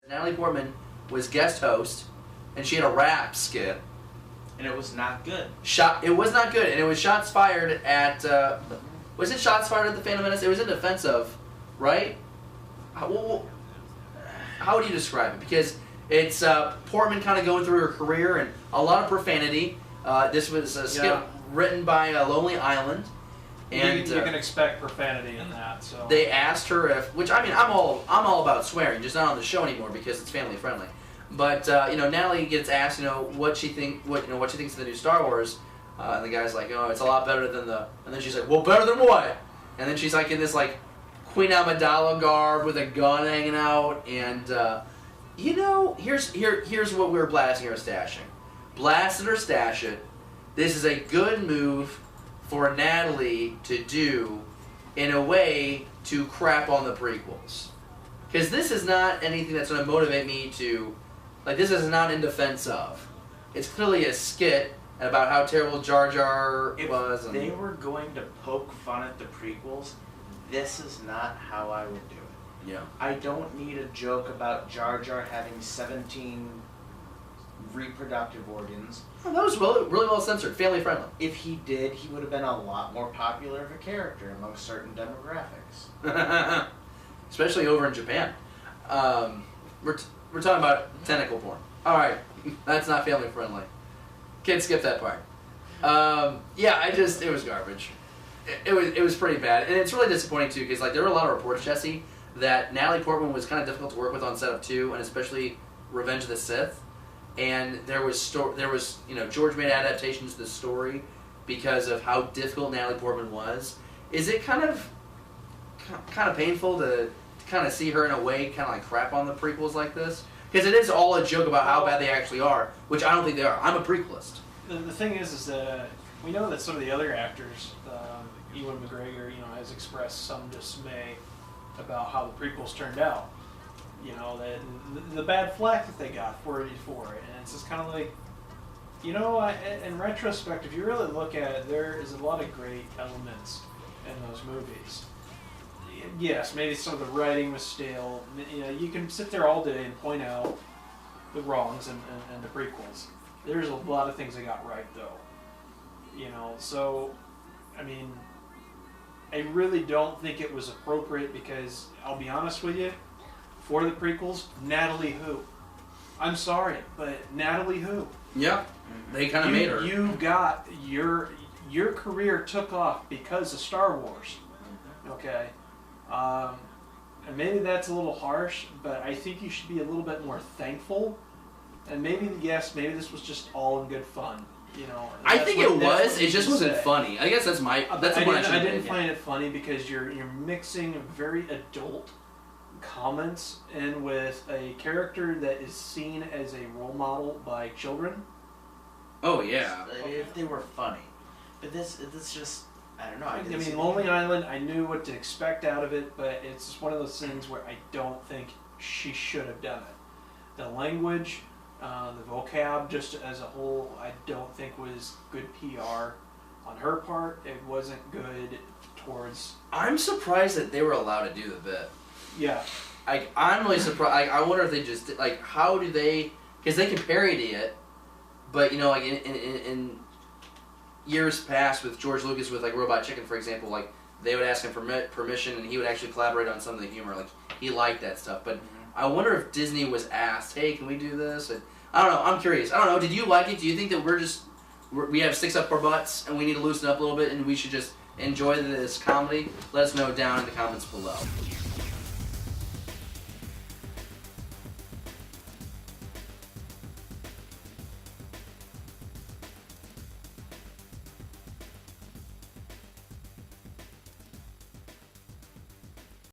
Natalie Portman was guest host, and she had a rap skit. And it was not good. It was not good, and it was shots fired at. Was it shots fired at the Phantom Menace? It was in defense of, right? How would you describe it? Because it's Portman kind of going through her career and a lot of profanity. This was a skit written by Lonely Island. And you can expect profanity in that. So they asked her if, which I mean, I'm all about swearing, just not on the show anymore because it's family friendly. But Natalie gets asked, what she thinks of the new Star Wars, and the guy's like, it's a lot better than and then she's like, well, better than what? And then she's like in this like Queen Amidala garb with a gun hanging out, and here's what we were blasting or stashing. Blast it or stash it. This is a good move for Natalie to do in a way to crap on the prequels. Because this is not anything that's going to motivate me to... this is not in defense of. It's clearly a skit about how terrible Jar Jar was. If they were going to poke fun at the prequels, this is not how I would do it. Yeah. I don't need a joke about Jar Jar having 17 reproductive organs. Oh, that was really, really well censored, family friendly. If he did, he would have been a lot more popular of a character among certain demographics. Especially over in Japan. We're talking about tentacle porn. All right, that's not family friendly. Can't skip that part. It was garbage. It was pretty bad, and it's really disappointing too because there were a lot of reports, Jesse, that Natalie Portman was kind of difficult to work with on set of 2, and especially Revenge of the Sith. And there was George made adaptations to the story because of how difficult Natalie Portman was. Is it kind of painful to kind of see her in a way kind of like crap on the prequels like this? Because it is all a joke about how bad they actually are, which I don't think they are. I'm a prequelist. The thing is that we know that some of the other actors, Ewan McGregor, has expressed some dismay about how the prequels turned out. The bad flack that they got for it, and it's just kind of like, in retrospect, if you really look at it, there is a lot of great elements in those movies. Yes, maybe some of the writing was stale. You can sit there all day and point out the wrongs and the prequels. There's a lot of things they got right, though. So, I mean, I really don't think it was appropriate because, I'll be honest with you, for the prequels, Natalie who? I'm sorry, but Natalie who? Yeah, they kind of made her. You got your career took off because of Star Wars. Okay, and maybe that's a little harsh, but I think you should be a little bit more thankful. And maybe this was just all in good fun. I think it was. It just wasn't funny. I guess that's my. That's what I didn't find it funny because you're mixing very adult comments in with a character that is seen as a role model by children. Oh yeah. If they were funny, but this just I don't know. I mean, Lonely Island. I knew what to expect out of it, but it's just one of those things where I don't think she should have done it. The language, the vocab, just as a whole, I don't think was good PR on her part. It wasn't good towards. I'm surprised that they were allowed to do the bit. Yeah. I'm really surprised. I wonder if they just how do they? Because they can parody it, but in years past with George Lucas with Robot Chicken, for example, they would ask him for permission and he would actually collaborate on some of the humor. He liked that stuff. But I wonder if Disney was asked, hey, can we do this? And I don't know. I'm curious. I don't know. Did you like it? Do you think that we have sticks up our butts and we need to loosen up a little bit and we should just enjoy this comedy? Let us know down in the comments below.